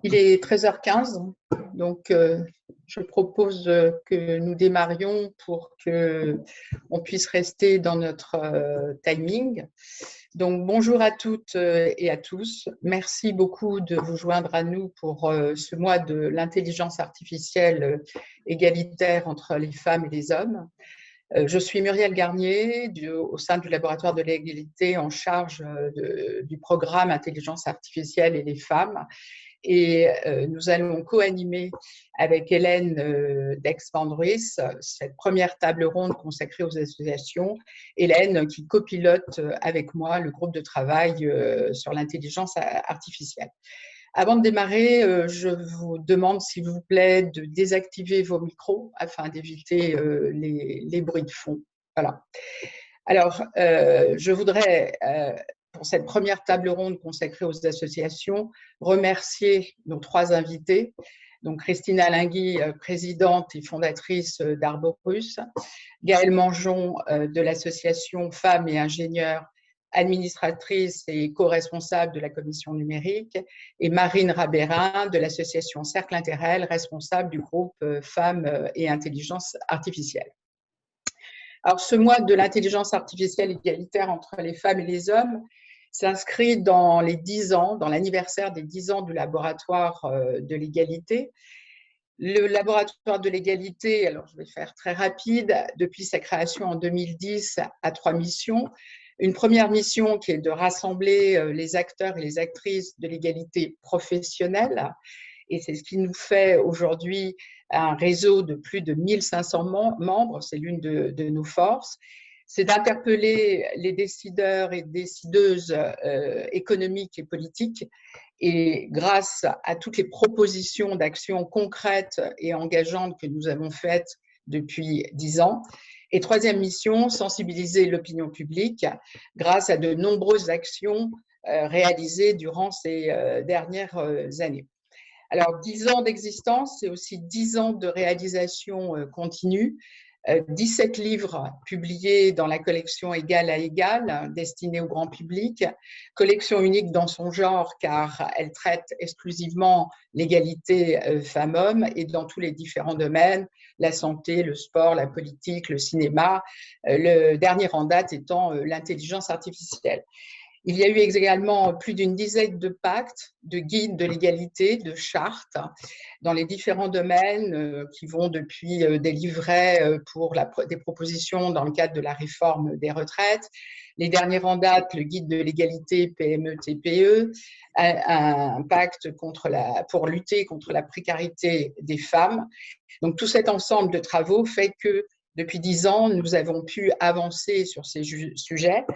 Il est 13h15, donc je propose que nous démarrions pour qu'on puisse rester dans notre timing. Donc, bonjour à toutes et à tous. Merci beaucoup de vous joindre à nous pour ce mois de l'intelligence artificielle égalitaire entre les femmes et les hommes. Je suis Muriel Garnier, au sein du laboratoire de l'égalité en charge du programme Intelligence artificielle et les femmes. Et nous allons co-animer avec Hélène Dex-Vandruys cette première table ronde consacrée aux associations. Hélène qui copilote avec moi le groupe de travail sur l'intelligence artificielle. Avant de démarrer, je vous demande s'il vous plaît de désactiver vos micros afin d'éviter les bruits de fond. Voilà. Alors, je voudrais, pour cette première table ronde consacrée aux associations, remercier nos trois invités. Donc, Christina Lingui, présidente et fondatrice d'Arborus, Gaëlle Mangeon de l'association Femmes et Ingénieurs, administratrice et co-responsable de la commission numérique, et Marine Rabérin de l'association Cercle Interrel, responsable du groupe Femmes et Intelligence artificielle. Alors, ce mois de l'intelligence artificielle égalitaire entre les femmes et les hommes s'inscrit dans les 10 ans, dans l'anniversaire des 10 ans du laboratoire de l'égalité. Le laboratoire de l'égalité, alors je vais faire très rapide, depuis sa création en 2010, a 3 missions. Une première mission qui est de rassembler les acteurs et les actrices de l'égalité professionnelle, et c'est ce qui nous fait aujourd'hui un réseau de plus de 1500 membres, c'est l'une de nos forces. C'est d'interpeller les décideurs et décideuses économiques et politiques, et grâce à toutes les propositions d'actions concrètes et engageantes que nous avons faites depuis 10 ans. Et troisième mission, sensibiliser l'opinion publique grâce à de nombreuses actions réalisées durant ces dernières années. Alors, 10 ans d'existence, c'est aussi 10 ans de réalisation continue, 17 livres publiés dans la collection Égal à Égal, destinée au grand public, collection unique dans son genre car elle traite exclusivement l'égalité femmes-hommes et dans tous les différents domaines, la santé, le sport, la politique, le cinéma, le dernier en date étant l'intelligence artificielle. Il y a eu également plus d'une dizaine de pactes, de guides de l'égalité, de chartes dans les différents domaines qui vont depuis des livrets pour des propositions dans le cadre de la réforme des retraites. Les derniers en date, le guide de l'égalité PME-TPE, un pacte pour lutter contre la précarité des femmes. Donc tout cet ensemble de travaux fait que depuis 10 ans, nous avons pu avancer sur ces sujets,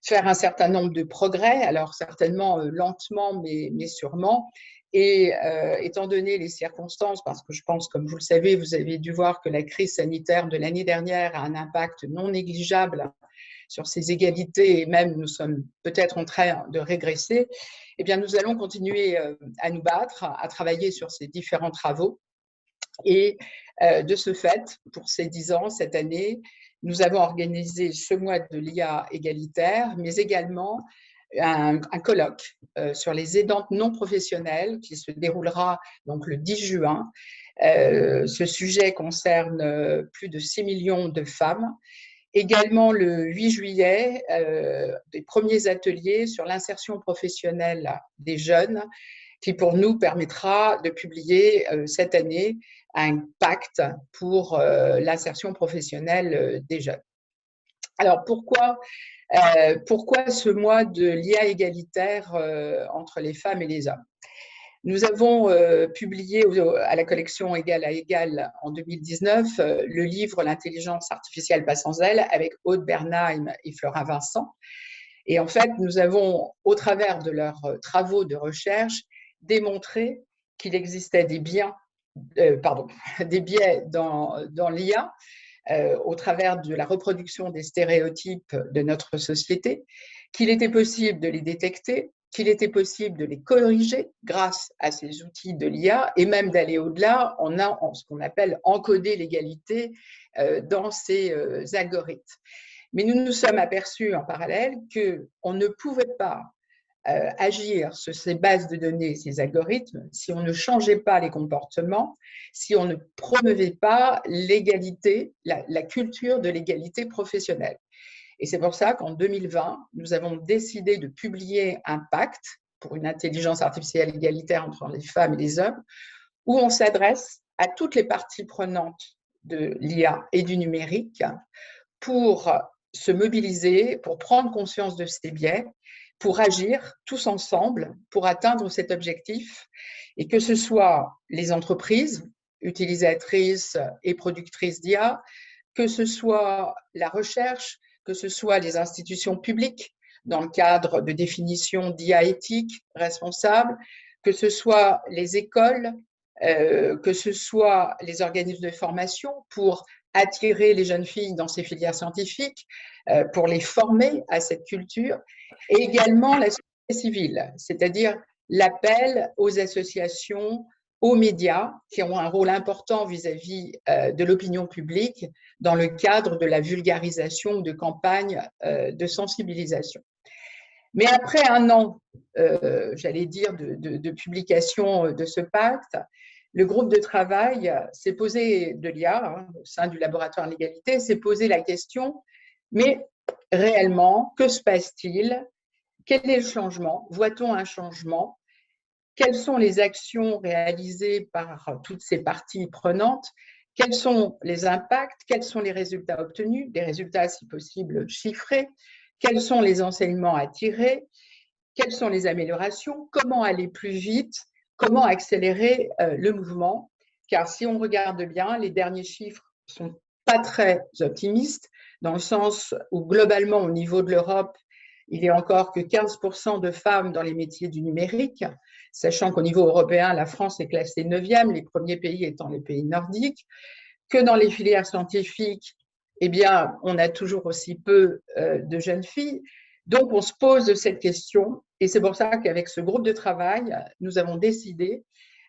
faire un certain nombre de progrès, alors certainement lentement, mais sûrement. Et étant donné les circonstances, parce que je pense, comme vous le savez, vous avez dû voir que la crise sanitaire de l'année dernière a un impact non négligeable sur ces égalités, et même nous sommes peut-être en train de régresser, eh bien nous allons continuer à nous battre, à travailler sur ces différents travaux. Et de ce fait, pour ces 10 ans, cette année, nous avons organisé ce mois de l'IA égalitaire, mais également un colloque sur les aidantes non professionnelles qui se déroulera donc le 10 juin. Ce sujet concerne plus de 6 millions de femmes. Également le 8 juillet, des premiers ateliers sur l'insertion professionnelle des jeunes qui pour nous permettra de publier cette année un pacte pour l'insertion professionnelle des jeunes. Alors pourquoi ce mois de l'IA égalitaire entre les femmes et les hommes? Nous avons publié à la collection Égal à Égal en 2019 le livre L'intelligence artificielle pas sans elle avec Aude Bernheim et Florin Vincent. Et en fait, nous avons, au travers de leurs travaux de recherche, démontré qu'il existait des biais dans l'IA au travers de la reproduction des stéréotypes de notre société, qu'il était possible de les détecter, qu'il était possible de les corriger grâce à ces outils de l'IA et même d'aller au-delà en ce qu'on appelle encoder l'égalité dans ces algorithmes. Mais nous nous sommes aperçus en parallèle qu'on ne pouvait pas agir sur ces bases de données, ces algorithmes, si on ne changeait pas les comportements, si on ne promouvait pas l'égalité, la culture de l'égalité professionnelle. Et c'est pour ça qu'en 2020, nous avons décidé de publier un pacte pour une intelligence artificielle égalitaire entre les femmes et les hommes, où on s'adresse à toutes les parties prenantes de l'IA et du numérique pour se mobiliser, pour prendre conscience de ces biais, pour agir tous ensemble pour atteindre cet objectif, et que ce soit les entreprises utilisatrices et productrices d'IA, que ce soit la recherche, que ce soit les institutions publiques dans le cadre de définition d'IA éthique responsable, que ce soit les écoles, que ce soit les organismes de formation pour attirer les jeunes filles dans ces filières scientifiques, pour les former à cette culture, et également la société civile, c'est-à-dire l'appel aux associations, aux médias qui ont un rôle important vis-à-vis de l'opinion publique dans le cadre de la vulgarisation ou de campagnes de sensibilisation. Mais après un an, j'allais dire, de publication de ce pacte, le groupe de travail s'est posé, de l'IA, au sein du laboratoire de l'égalité, s'est posé la question, mais réellement, que se passe-t-il? Quel est le changement? Voit-on un changement? Quelles sont les actions réalisées par toutes ces parties prenantes? Quels sont les impacts? Quels sont les résultats obtenus? Des résultats, si possible, chiffrés. Quels sont les enseignements à tirer? Quelles sont les améliorations? Comment aller plus vite? Comment accélérer le mouvement? Car si on regarde bien, les derniers chiffres ne sont pas très optimistes, dans le sens où globalement, au niveau de l'Europe, il n'y a encore que 15% de femmes dans les métiers du numérique, sachant qu'au niveau européen, la France est classée 9e, les premiers pays étant les pays nordiques, que dans les filières scientifiques, eh bien, on a toujours aussi peu de jeunes filles. Donc, on se pose cette question, et c'est pour ça qu'avec ce groupe de travail, nous avons décidé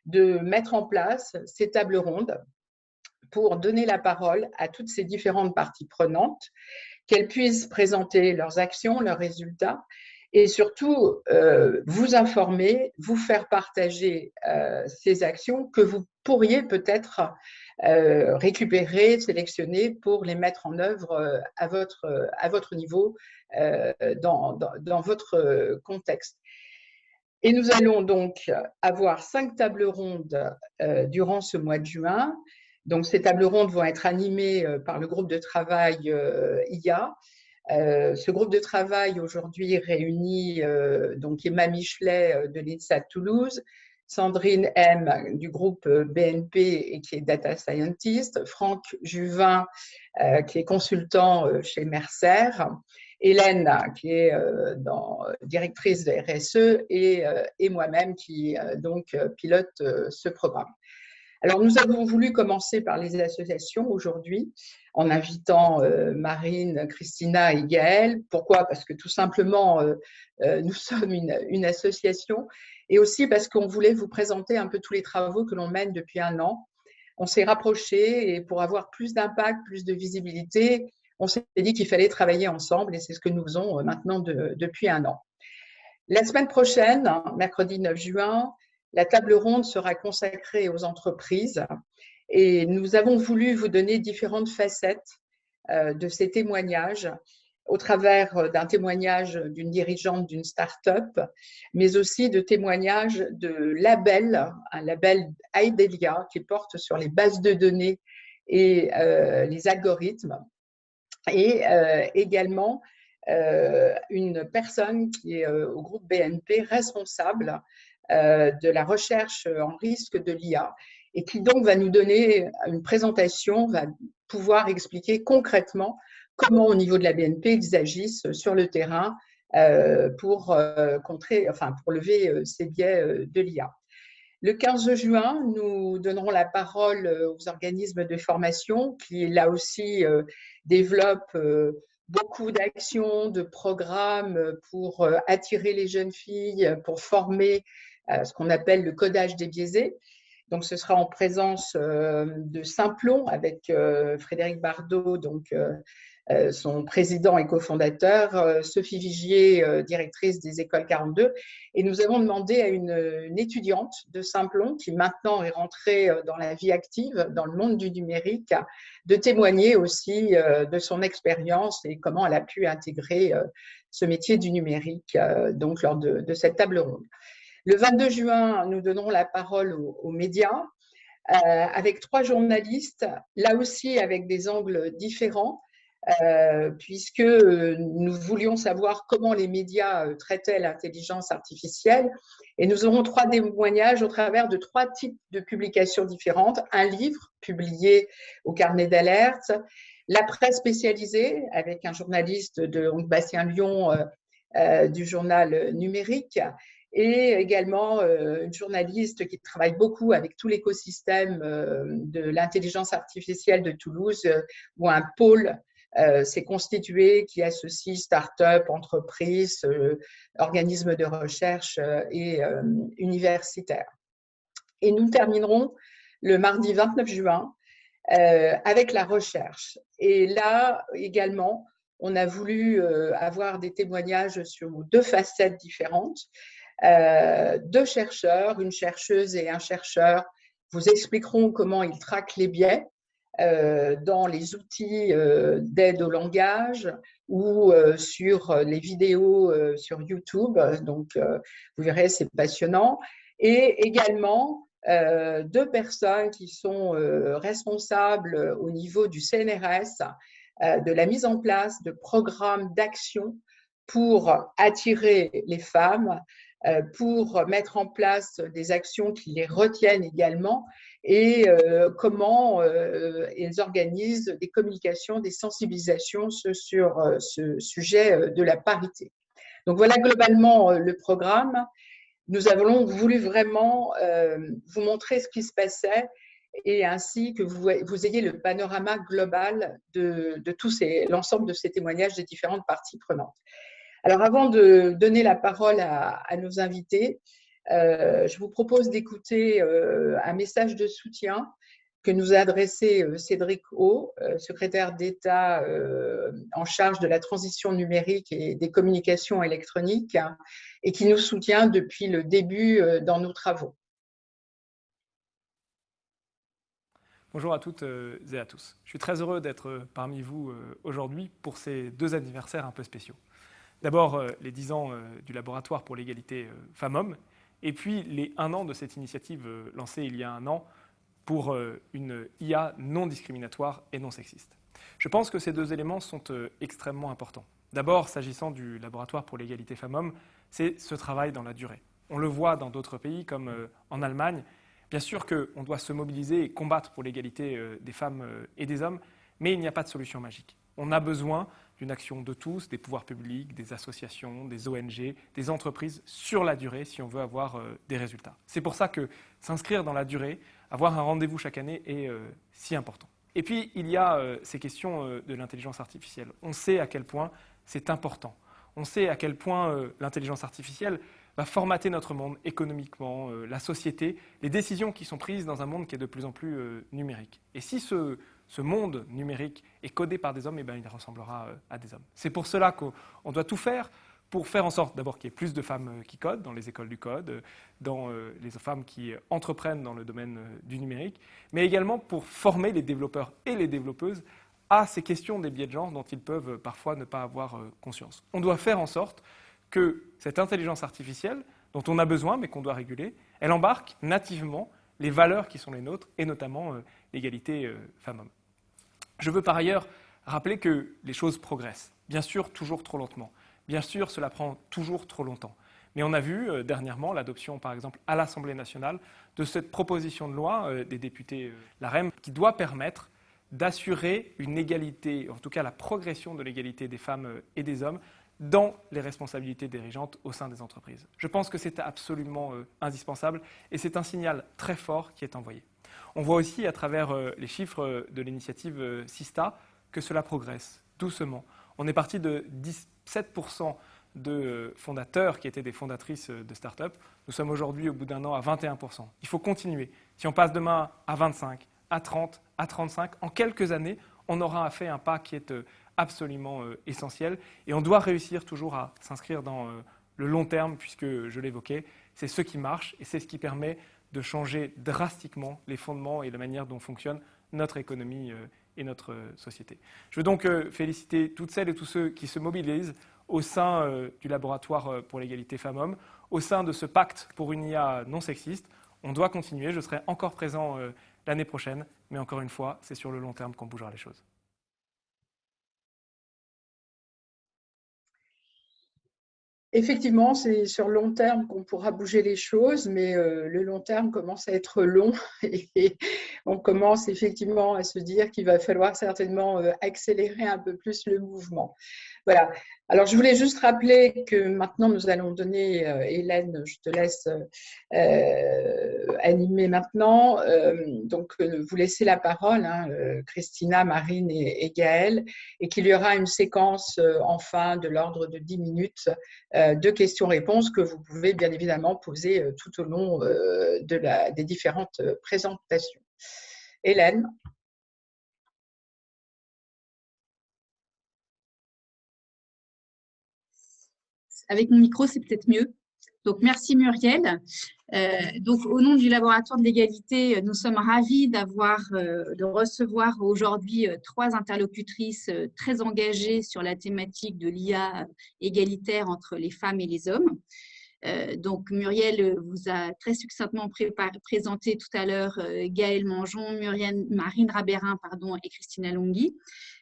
de mettre en place ces tables rondes pour donner la parole à toutes ces différentes parties prenantes, qu'elles puissent présenter leurs actions, leurs résultats, et surtout vous informer, vous faire partager ces actions que vous pourriez peut-être récupérer, sélectionner pour les mettre en œuvre à votre niveau, dans votre contexte. Et nous allons donc avoir 5 tables rondes durant ce mois de juin. Donc, ces tables rondes vont être animées par le groupe de travail IA. Ce groupe de travail aujourd'hui réunit donc Emma Michelet de l'INSA de Toulouse, Sandrine M du groupe BNP et qui est data scientist, Franck Juvin qui est consultant chez Mercer, Hélène qui est directrice de RSE et moi-même qui donc pilote ce programme. Alors, nous avons voulu commencer par les associations aujourd'hui, en invitant Marine, Christina et Gaëlle. Pourquoi? Parce que tout simplement, nous sommes une association, et aussi parce qu'on voulait vous présenter un peu tous les travaux que l'on mène depuis un an. On s'est rapprochés, et pour avoir plus d'impact, plus de visibilité, on s'est dit qu'il fallait travailler ensemble, et c'est ce que nous faisons maintenant depuis un an. La semaine prochaine, mercredi 9 juin, la table ronde sera consacrée aux entreprises, et nous avons voulu vous donner différentes facettes de ces témoignages au travers d'un témoignage d'une dirigeante d'une start-up, mais aussi de témoignages de labels, un label Aidelia qui porte sur les bases de données et les algorithmes, et également une personne qui est au groupe BNP responsable de la recherche en risque de l'IA, et qui donc va nous donner une présentation, va pouvoir expliquer concrètement comment au niveau de la BNP ils agissent sur le terrain pour lever ces biais de l'IA. Le 15 juin, nous donnerons la parole aux organismes de formation qui, là aussi, développent beaucoup d'actions, de programmes pour attirer les jeunes filles, pour former ce qu'on appelle le codage débiaisé. Donc, ce sera en présence de Simplon avec Frédéric Bardot, donc son président et cofondateur, Sophie Vigier, directrice des Écoles 42. Et nous avons demandé à une étudiante de Saint-Plon, qui maintenant est rentrée dans la vie active, dans le monde du numérique, de témoigner aussi de son expérience et comment elle a pu intégrer ce métier du numérique donc lors de cette table ronde. Le 22 juin, nous donnerons la parole aux médias avec 3 journalistes, là aussi avec des angles différents, puisque nous voulions savoir comment les médias traitaient l'intelligence artificielle. Et nous aurons 3 témoignages au travers de 3 types de publications différentes. Un livre publié au carnet d'alerte, la presse spécialisée avec un journaliste de Bastien Lyon du journal numérique, et également une journaliste qui travaille beaucoup avec tout l'écosystème de l'intelligence artificielle de Toulouse, où un pôle s'est constitué qui associe start-up, entreprises, organismes de recherche et universitaires. Et nous terminerons le mardi 29 juin avec la recherche. Et là également, on a voulu avoir des témoignages sur 2 facettes différentes. 2 chercheurs, une chercheuse et un chercheur, vous expliqueront comment ils traquent les biais dans les outils d'aide au langage ou sur les vidéos sur YouTube. Donc, vous verrez, c'est passionnant. Et également, 2 personnes qui sont responsables au niveau du CNRS de la mise en place de programmes d'action pour attirer les femmes, pour mettre en place des actions qui les retiennent également, et comment ils organisent des communications, des sensibilisations sur ce sujet de la parité. Donc voilà globalement le programme. Nous avons voulu vraiment vous montrer ce qui se passait, et ainsi que vous ayez le panorama global de l'ensemble de ces témoignages des différentes parties prenantes. Alors, avant de donner la parole à nos invités, je vous propose d'écouter un message de soutien que nous a adressé Cédric O, secrétaire d'État en charge de la transition numérique et des communications électroniques, et qui nous soutient depuis le début dans nos travaux. Bonjour à toutes et à tous. Je suis très heureux d'être parmi vous aujourd'hui pour ces 2 anniversaires un peu spéciaux. D'abord, les 10 ans du laboratoire pour l'égalité femmes-hommes, et puis les 1 an de cette initiative lancée il y a 1 an pour une IA non discriminatoire et non sexiste. Je pense que ces 2 éléments sont extrêmement importants. D'abord, s'agissant du laboratoire pour l'égalité femmes-hommes, c'est ce travail dans la durée. On le voit dans d'autres pays comme en Allemagne. Bien sûr qu'on doit se mobiliser et combattre pour l'égalité des femmes et des hommes, mais il n'y a pas de solution magique. On a besoin d'une action de tous, des pouvoirs publics, des associations, des ONG, des entreprises sur la durée si on veut avoir des résultats. C'est pour ça que s'inscrire dans la durée, avoir un rendez-vous chaque année est si important. Et puis, il y a ces questions de l'intelligence artificielle. On sait à quel point c'est important. On sait à quel point l'intelligence artificielle va formater notre monde économiquement, la société, les décisions qui sont prises dans un monde qui est de plus en plus numérique. Et si ce monde numérique est codé par des hommes, eh bien, il ressemblera à des hommes. C'est pour cela qu'on doit tout faire pour faire en sorte d'abord qu'il y ait plus de femmes qui codent dans les écoles du code, dans les femmes qui entreprennent dans le domaine du numérique, mais également pour former les développeurs et les développeuses à ces questions des biais de genre dont ils peuvent parfois ne pas avoir conscience. On doit faire en sorte que cette intelligence artificielle, dont on a besoin mais qu'on doit réguler, elle embarque nativement les valeurs qui sont les nôtres, et notamment l'égalité femmes-hommes. Je veux par ailleurs rappeler que les choses progressent. Bien sûr, toujours trop lentement. Bien sûr, cela prend toujours trop longtemps. Mais on a vu dernièrement l'adoption, par exemple, à l'Assemblée nationale, de cette proposition de loi des députés LaREM, qui doit permettre d'assurer une égalité, en tout cas la progression de l'égalité des femmes et des hommes, dans les responsabilités dirigeantes au sein des entreprises. Je pense que c'est absolument indispensable, et c'est un signal très fort qui est envoyé. On voit aussi à travers les chiffres de l'initiative Sista que cela progresse doucement. On est parti de 17% de fondateurs qui étaient des fondatrices de start-up. Nous sommes aujourd'hui, au bout d'1 an, à 21%. Il faut continuer. Si on passe demain à 25, à 30, à 35, en quelques années, on aura fait un pas qui est absolument essentiel. Et on doit réussir toujours à s'inscrire dans le long terme, puisque je l'évoquais, c'est ce qui marche et c'est ce qui permet de changer drastiquement les fondements et la manière dont fonctionne notre économie et notre société. Je veux donc féliciter toutes celles et tous ceux qui se mobilisent au sein du laboratoire pour l'égalité femmes-hommes, au sein de ce pacte pour une IA non sexiste. On doit continuer, je serai encore présent l'année prochaine, mais encore une fois, c'est sur le long terme qu'on bougera les choses. Effectivement, c'est sur le long terme qu'on pourra bouger les choses, mais le long terme commence à être long et on commence effectivement à se dire qu'il va falloir certainement accélérer un peu plus le mouvement. Voilà. Alors, je voulais juste rappeler que maintenant, nous allons donner, Hélène, je te laisse animer maintenant. Donc, vous laissez la parole, Christina, Marine et Gaëlle, et qu'il y aura une séquence enfin de l'ordre de 10 minutes de questions-réponses que vous pouvez bien évidemment poser tout au long des différentes présentations. Hélène. Avec mon micro, c'est peut-être mieux. Donc, merci Muriel. Donc, au nom du laboratoire de l'égalité, nous sommes ravis de recevoir aujourd'hui 3 interlocutrices très engagées sur la thématique de l'IA égalitaire entre les femmes et les hommes. Donc, Muriel vous a très succinctement présenté tout à l'heure Gaëlle Mangeon, Marine Rabérin et Christina Longhi.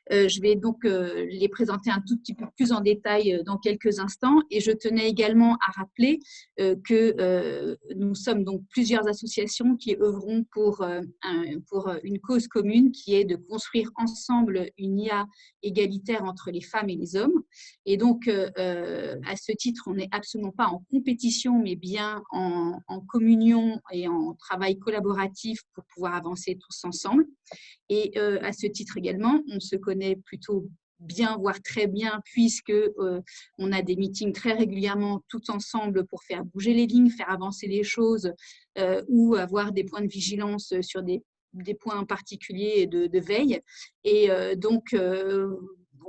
Je vais donc les présenter un tout petit peu plus en détail dans quelques instants. Et je tenais également à rappeler que nous sommes donc plusieurs associations qui œuvront pour une cause commune qui est de construire ensemble une IA égalitaire entre les femmes et les hommes. Et donc, à ce titre, on n'est absolument pas en compétition, mais bien en communion et en travail collaboratif pour pouvoir avancer tous ensemble. Et à ce titre également, on se connaît plutôt bien, voire très bien, puisque on a des meetings très régulièrement tout ensemble pour faire bouger les lignes, faire avancer les choses ou avoir des points de vigilance sur des points particuliers de veille. Et donc,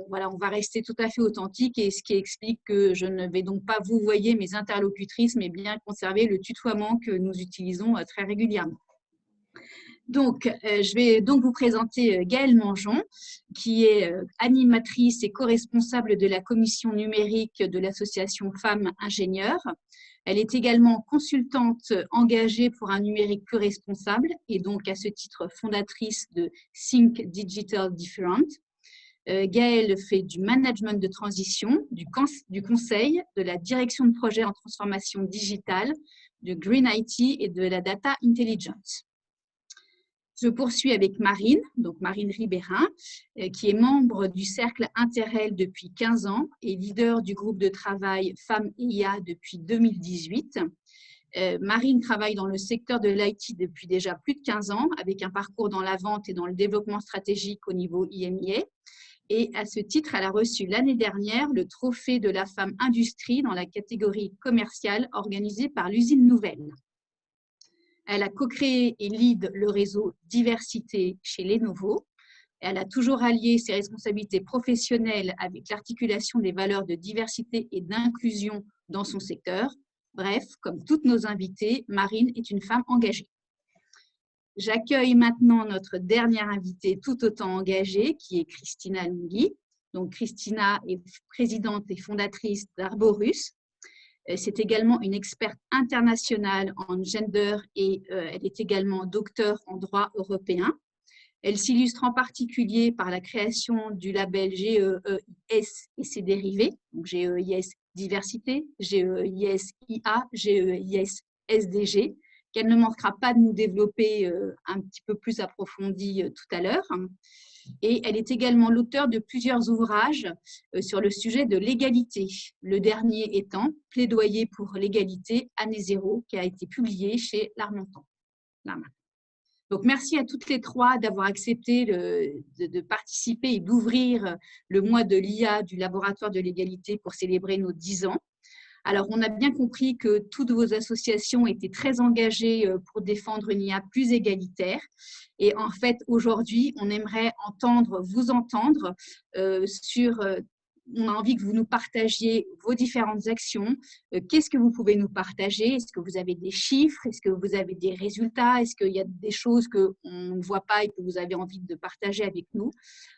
voilà, on va rester tout à fait authentique, et ce qui explique que je ne vais donc pas vous voyer mes interlocutrices, mais bien conserver le tutoiement que nous utilisons très régulièrement. Donc, je vais donc vous présenter Gaëlle Mangeon, qui est animatrice et co-responsable de la commission numérique de l'association Femmes Ingénieurs. Elle est également consultante engagée pour un numérique plus responsable et donc à ce titre fondatrice de Think Digital Different. Gaëlle fait du management de transition, du conseil, de la direction de projet en transformation digitale, du Green IT et de la Data Intelligence. Je poursuis avec Marine, donc Marine Rabérin, qui est membre du cercle Interrel depuis 15 ans et leader du groupe de travail Femmes et IA depuis 2018. Marine travaille dans le secteur de l'IT depuis déjà plus de 15 ans, avec un parcours dans la vente et dans le développement stratégique au niveau IMIA. Et à ce titre, elle a reçu l'année dernière le trophée de la femme industrie dans la catégorie commerciale organisée par l'usine Nouvelle. Elle a co-créé et lead le réseau Diversité chez Lenovo. Elle a toujours allié ses responsabilités professionnelles avec l'articulation des valeurs de diversité et d'inclusion dans son secteur. Bref, comme toutes nos invitées, Marine est une femme engagée. J'accueille maintenant notre dernière invitée tout autant engagée, qui est Christina Longhi. Donc, Christina est présidente et fondatrice d'Arborus. C'est également une experte internationale en gender et elle est également docteure en droit européen. Elle s'illustre en particulier par la création du label GEIS et ses dérivés, donc GEIS Diversité, GEIS IA, GEIS SDG, qu'elle ne manquera pas de nous développer un petit peu plus approfondi tout à l'heure. Et elle est également l'auteure de plusieurs ouvrages sur le sujet de l'égalité. Le dernier étant Plaidoyer pour l'égalité, année zéro, qui a été publié chez L'Harmattan. Donc, merci à toutes les 3 d'avoir accepté de participer et d'ouvrir le mois de l'IA du laboratoire de l'égalité pour célébrer nos 10 ans. Alors, on a bien compris que toutes vos associations étaient très engagées pour défendre une IA plus égalitaire. Et en fait, aujourd'hui, on aimerait vous entendre sur… on a envie que vous nous partagiez vos différentes actions. Qu'est-ce que vous pouvez nous partager? Est-ce que vous avez des chiffres? Est-ce que vous avez des résultats? Est-ce qu'il y a des choses qu'on ne voit pas et que vous avez envie de partager avec nous?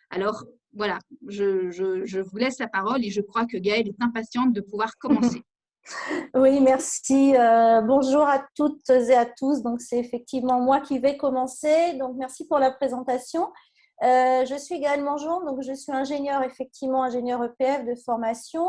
Alors, voilà, je vous laisse la parole et je crois que Gaëlle est impatiente de pouvoir commencer. Oui, merci. Bonjour à toutes et à tous. Donc, c'est effectivement moi qui vais commencer. Donc, merci pour la présentation. Je suis Gaëlle Mangeon, donc je suis ingénieure EPF de formation.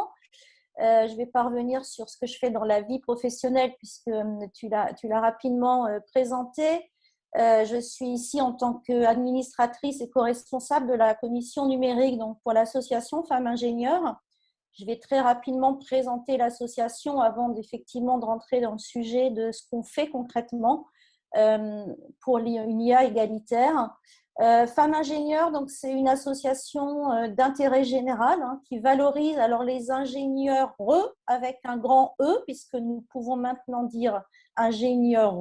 Je ne vais pas revenir sur ce que je fais dans la vie professionnelle puisque tu l'as rapidement présenté. Je suis ici en tant qu'administratrice et co-responsable de la commission numérique donc pour l'association Femmes Ingénieures. Je vais très rapidement présenter l'association avant effectivement de rentrer dans le sujet de ce qu'on fait concrètement pour une IA égalitaire. Femmes Ingénieures, donc c'est une association d'intérêt général qui valorise alors les ingénieurs avec un grand E, puisque nous pouvons maintenant dire ingénieurs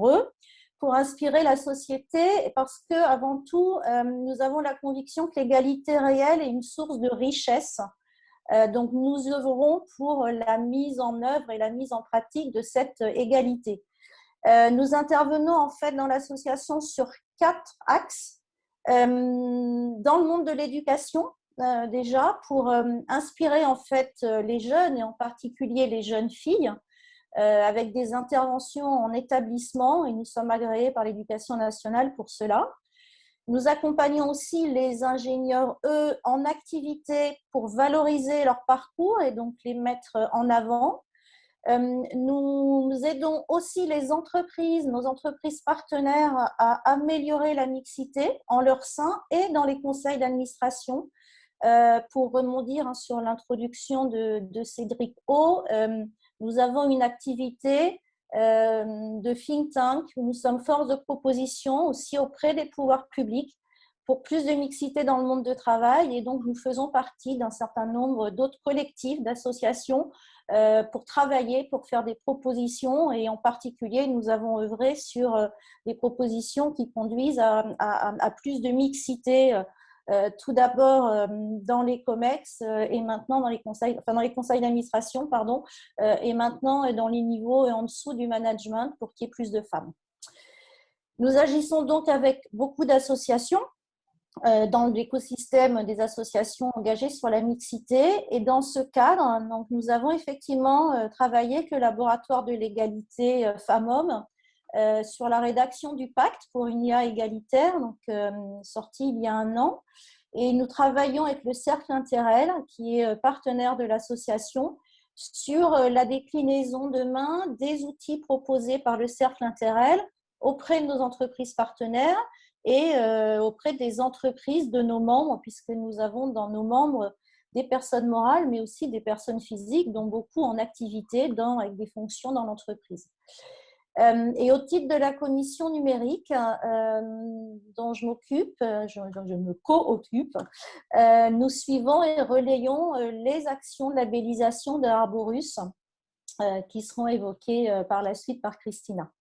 pour inspirer la société, parce que avant tout, nous avons la conviction que l'égalité réelle est une source de richesse. Donc, nous œuvrons pour la mise en œuvre et la mise en pratique de cette égalité. Nous intervenons en fait dans l'association sur 4 axes. Dans le monde de l'éducation, déjà, pour inspirer en fait les jeunes et en particulier les jeunes filles, avec des interventions en établissement, et nous sommes agréés par l'Éducation nationale pour cela. Nous accompagnons aussi les ingénieurs, eux, en activité pour valoriser leur parcours et donc les mettre en avant. Nous aidons aussi les entreprises, nos entreprises partenaires à améliorer la mixité en leur sein et dans les conseils d'administration. Pour rebondir sur l'introduction de Cédric O, nous avons une activité de think tank où nous sommes force de proposition aussi auprès des pouvoirs publics pour plus de mixité dans le monde du travail et donc nous faisons partie d'un certain nombre d'autres collectifs, d'associations pour travailler, pour faire des propositions et en particulier nous avons œuvré sur des propositions qui conduisent à plus de mixité tout d'abord dans les COMEX et maintenant dans les conseils d'administration, et maintenant dans les niveaux en dessous du management pour qu'il y ait plus de femmes. Nous agissons donc avec beaucoup d'associations dans l'écosystème des associations engagées sur la mixité et dans ce cadre, donc, nous avons effectivement travaillé avec le laboratoire de l'égalité femmes-hommes sur la rédaction du pacte pour une IA égalitaire, donc sorti il y a 1 an. Et nous travaillons avec le Cercle Interrel, qui est partenaire de l'association, sur la déclinaison demain des outils proposés par le Cercle Interrel auprès de nos entreprises partenaires et auprès des entreprises de nos membres, puisque nous avons dans nos membres des personnes morales, mais aussi des personnes physiques, dont beaucoup en activité avec des fonctions dans l'entreprise. Et au titre de la commission numérique dont je m'occupe, je me co-occupe, nous suivons et relayons les actions de labellisation de Arborus qui seront évoquées par la suite par Christina.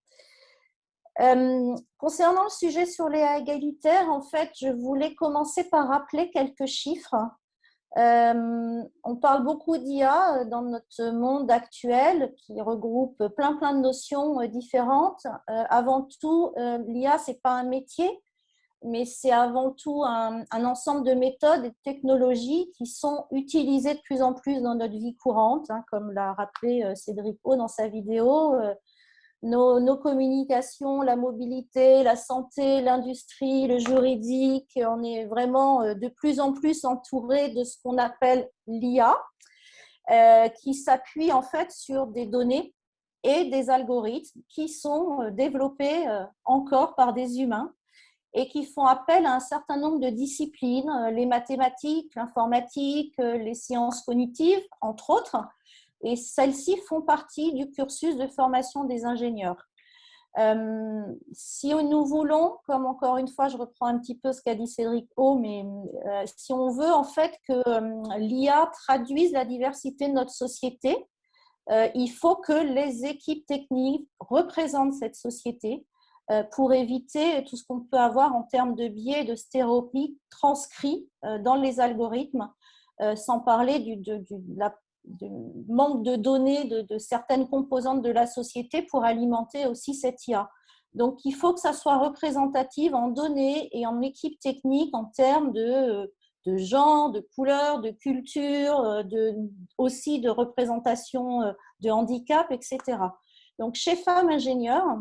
Concernant le sujet sur les IA égalitaires, en fait, je voulais commencer par rappeler quelques chiffres. On parle beaucoup d'IA dans notre monde actuel qui regroupe plein de notions différentes. Avant tout, l'IA, ce n'est pas un métier, mais c'est avant tout un ensemble de méthodes et de technologies qui sont utilisées de plus en plus dans notre vie courante, comme l'a rappelé Cédric O dans sa vidéo. Nos communications, la mobilité, la santé, l'industrie, le juridique, on est vraiment de plus en plus entouré de ce qu'on appelle l'IA, qui s'appuie en fait sur des données et des algorithmes qui sont développés encore par des humains et qui font appel à un certain nombre de disciplines, les mathématiques, l'informatique, les sciences cognitives, entre autres. Et celles-ci font partie du cursus de formation des ingénieurs. Si nous voulons, comme encore une fois, je reprends un petit peu ce qu'a dit Cédric O, mais si on veut en fait que l'IA traduise la diversité de notre société, il faut que les équipes techniques représentent cette société pour éviter tout ce qu'on peut avoir en termes de biais, de stéréotypes transcrits dans les algorithmes, sans parler du manque de données de certaines composantes de la société pour alimenter aussi cette IA. Donc, il faut que ça soit représentatif en données et en équipe technique en termes de genre, de couleur, de culture, aussi de représentation de handicap, etc. Donc, chez Femmes Ingénieurs,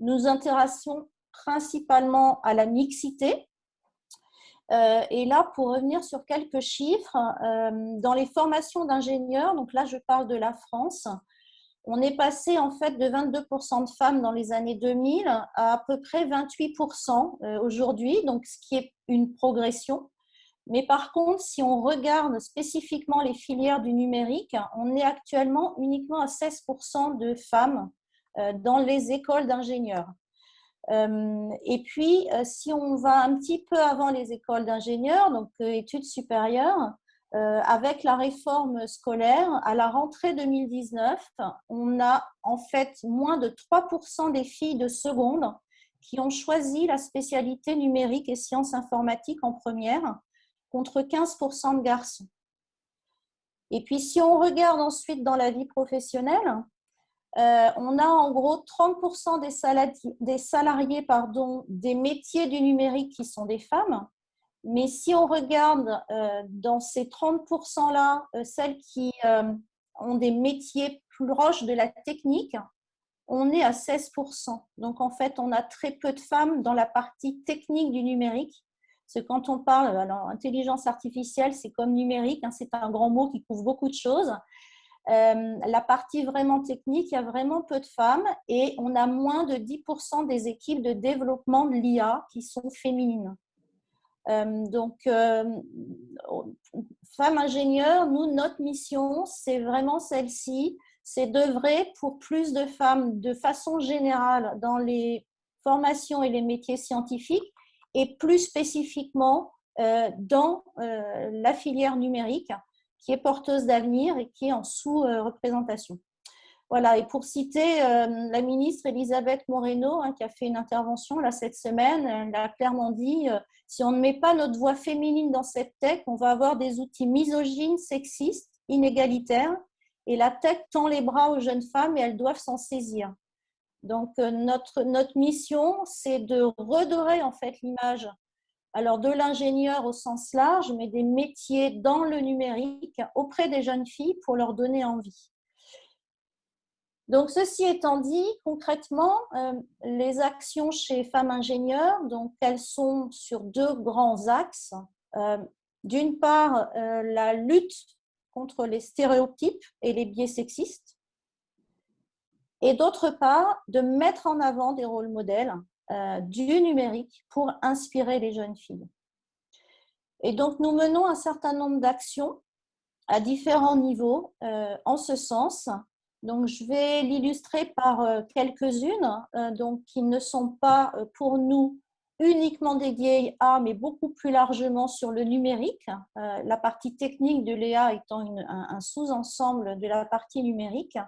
nous intéressons principalement à la mixité. Et là, pour revenir sur quelques chiffres, dans les formations d'ingénieurs, donc là, je parle de la France, on est passé en fait de 22% de femmes dans les années 2000 à peu près 28% aujourd'hui, donc ce qui est une progression. Mais par contre, si on regarde spécifiquement les filières du numérique, on est actuellement uniquement à 16% de femmes dans les écoles d'ingénieurs. Et puis, si on va un petit peu avant les écoles d'ingénieurs, donc études supérieures, avec la réforme scolaire, à la rentrée 2019, on a en fait moins de 3% des filles de seconde qui ont choisi la spécialité numérique et sciences informatiques en première, contre 15% de garçons. Et puis, si on regarde ensuite dans la vie professionnelle, on a en gros 30% des salariés des métiers du numérique qui sont des femmes. Mais si on regarde dans ces 30%-là, celles qui ont des métiers plus proches de la technique, on est à 16%. Donc, en fait, on a très peu de femmes dans la partie technique du numérique. Parce que quand on parle, alors, intelligence artificielle, c'est comme numérique, hein, c'est un grand mot qui couvre beaucoup de choses. La partie vraiment technique, il y a vraiment peu de femmes et on a moins de 10% des équipes de développement de l'IA qui sont féminines. Femmes ingénieurs, nous, notre mission, c'est vraiment celle-ci, c'est d'œuvrer pour plus de femmes de façon générale dans les formations et les métiers scientifiques et plus spécifiquement dans la filière numérique qui est porteuse d'avenir et qui est en sous-représentation. Voilà, et pour citer la ministre Elisabeth Moreno, qui a fait une intervention là, cette semaine, elle a clairement dit si on ne met pas notre voix féminine dans cette tech, on va avoir des outils misogynes, sexistes, inégalitaires, et la tech tend les bras aux jeunes femmes et elles doivent s'en saisir. Donc, notre mission, c'est de redorer en fait l'image alors de l'ingénieur au sens large, mais des métiers dans le numérique auprès des jeunes filles pour leur donner envie. Donc, ceci étant dit, concrètement, les actions chez Femmes Ingénieurs, donc, elles sont sur deux grands axes. D'une part, la lutte contre les stéréotypes et les biais sexistes. Et d'autre part, de mettre en avant des rôles modèles du numérique pour inspirer les jeunes filles. Et donc, nous menons un certain nombre d'actions à différents niveaux en ce sens. Donc, je vais l'illustrer par quelques-unes, donc qui ne sont pas pour nous uniquement dédiées à, mais beaucoup plus largement sur le numérique, la partie technique de l'EA étant un sous-ensemble de la partie numérique.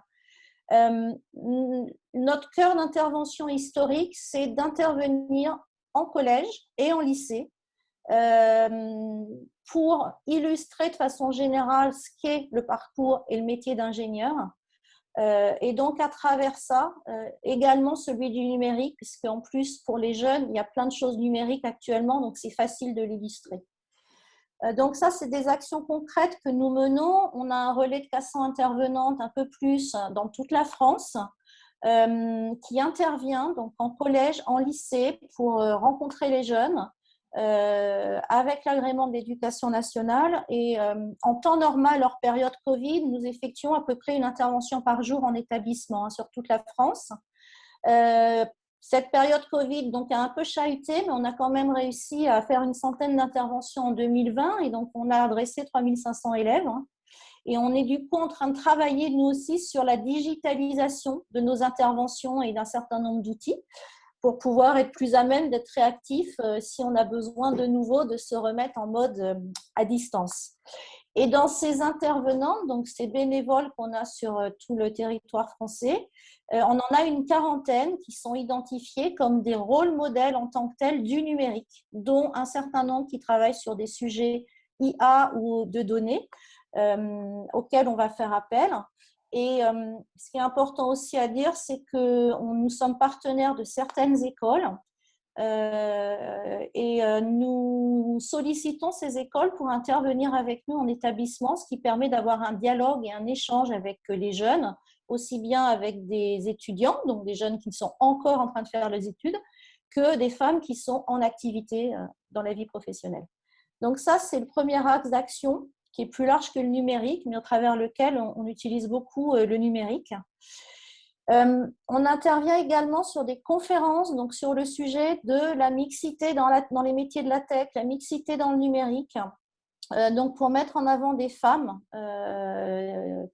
Notre cœur d'intervention historique, c'est d'intervenir en collège et en lycée pour illustrer de façon générale ce qu'est le parcours et le métier d'ingénieur. Et donc, à travers ça, également celui du numérique, puisqu'en plus, pour les jeunes, il y a plein de choses numériques actuellement, donc c'est facile de l'illustrer. Donc ça, c'est des actions concrètes que nous menons. On a un relais de 400 intervenantes, un peu plus, dans toute la France, qui intervient donc en collège, en lycée, pour rencontrer les jeunes, avec l'agrément de l'Éducation nationale. Et en temps normal, hors période Covid, nous effectuons à peu près une intervention par jour en établissement sur toute la France. Cette période Covid donc, a un peu chahuté, mais on a quand même réussi à faire une centaine d'interventions en 2020 et donc on a adressé 3500 élèves. Et on est du coup en train de travailler nous aussi sur la digitalisation de nos interventions et d'un certain nombre d'outils pour pouvoir être plus à même d'être réactifs si on a besoin de nouveau de se remettre en mode à distance. Et dans ces intervenants, donc ces bénévoles qu'on a sur tout le territoire français, on en a une quarantaine qui sont identifiés comme des rôles modèles en tant que tels du numérique, dont un certain nombre qui travaillent sur des sujets IA ou de données auxquels on va faire appel. Et ce qui est important aussi à dire, c'est que nous sommes partenaires de certaines écoles et nous sollicitons ces écoles pour intervenir avec nous en établissement, ce qui permet d'avoir un dialogue et un échange avec les jeunes, aussi bien avec des étudiants, donc des jeunes qui sont encore en train de faire leurs études, que des femmes qui sont en activité dans la vie professionnelle. Donc ça, c'est le premier axe d'action qui est plus large que le numérique, mais au travers lequel on utilise beaucoup le numérique. On intervient également sur des conférences, donc sur le sujet de la mixité dans les métiers de la tech, la mixité dans le numérique, donc pour mettre en avant des femmes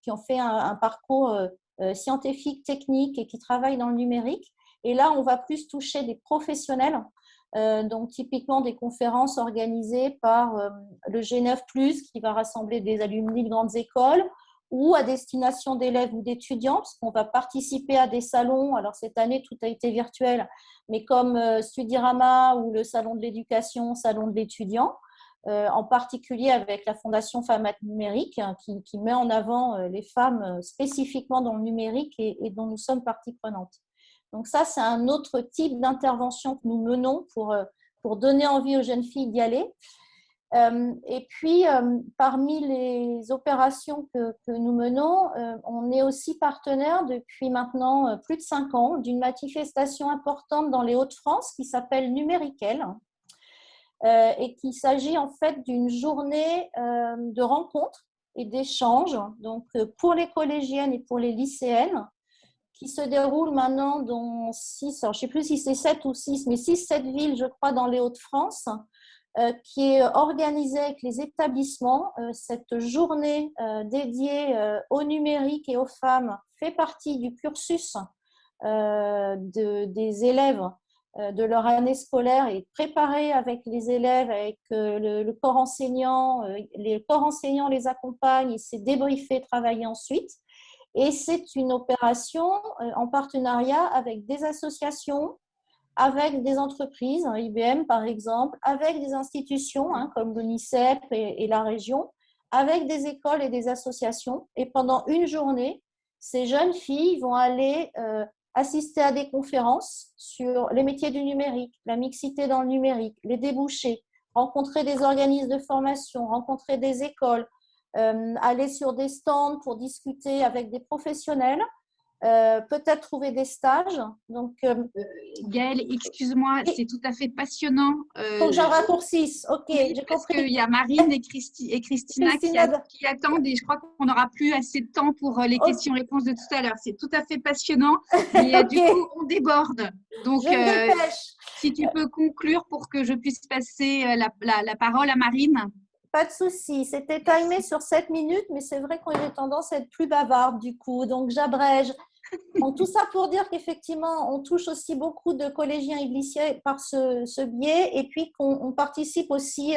qui ont fait un parcours scientifique, technique et qui travaillent dans le numérique. Et là, on va plus toucher des professionnels, donc typiquement des conférences organisées par le G9+, qui va rassembler des alumni de grandes écoles, ou à destination d'élèves ou d'étudiants, parce qu'on va participer à des salons. Alors cette année, tout a été virtuel, mais comme Studirama ou le Salon de l'éducation, Salon de l'étudiant, en particulier avec la Fondation Femmes Numérique, qui met en avant les femmes spécifiquement dans le numérique et dont nous sommes partie prenante. Donc ça, c'est un autre type d'intervention que nous menons pour donner envie aux jeunes filles d'y aller. Et puis, parmi les opérations que nous menons, on est aussi partenaire depuis maintenant plus de 5 ans d'une manifestation importante dans les Hauts-de-France qui s'appelle Numériquel et qui s'agit en fait d'une journée de rencontres et d'échanges, donc pour les collégiennes et pour les lycéennes, qui se déroule maintenant dans 6, alors je ne sais plus si c'est 7 ou 6, mais 6-7 villes, je crois, dans les Hauts-de-France, qui est organisée avec les établissements. Cette journée dédiée au numérique et aux femmes fait partie du cursus des élèves de leur année scolaire et préparée avec les élèves, avec le corps enseignant. Les corps enseignants les accompagnent et c'est débriefé, travaillé ensuite. Et c'est une opération en partenariat avec des associations, avec des entreprises, IBM par exemple, avec des institutions comme l'UNICEF et la région, avec des écoles et des associations. Et pendant une journée, ces jeunes filles vont aller assister à des conférences sur les métiers du numérique, la mixité dans le numérique, les débouchés, rencontrer des organismes de formation, rencontrer des écoles, aller sur des stands pour discuter avec des professionnels, peut-être trouver des stages. Donc, Gaëlle, excuse-moi, c'est tout à fait passionnant. Faut que j'en raccourcisse. Ok, oui, j'ai parce compris. qu'il y a Marine et Christina qui attendent et je crois qu'on n'aura plus assez de temps pour les questions-réponses de tout à l'heure. C'est tout à fait passionnant, mais du coup, on déborde. Donc, je me dépêche. Si tu peux conclure pour que je puisse passer la parole à Marine. Pas de souci. C'était timé sur 7 minutes, mais c'est vrai qu'on a tendance à être plus bavarde du coup, donc j'abrège. Donc, tout ça pour dire qu'effectivement, on touche aussi beaucoup de collégiens et de lycéens par ce biais, et puis qu'on participe aussi,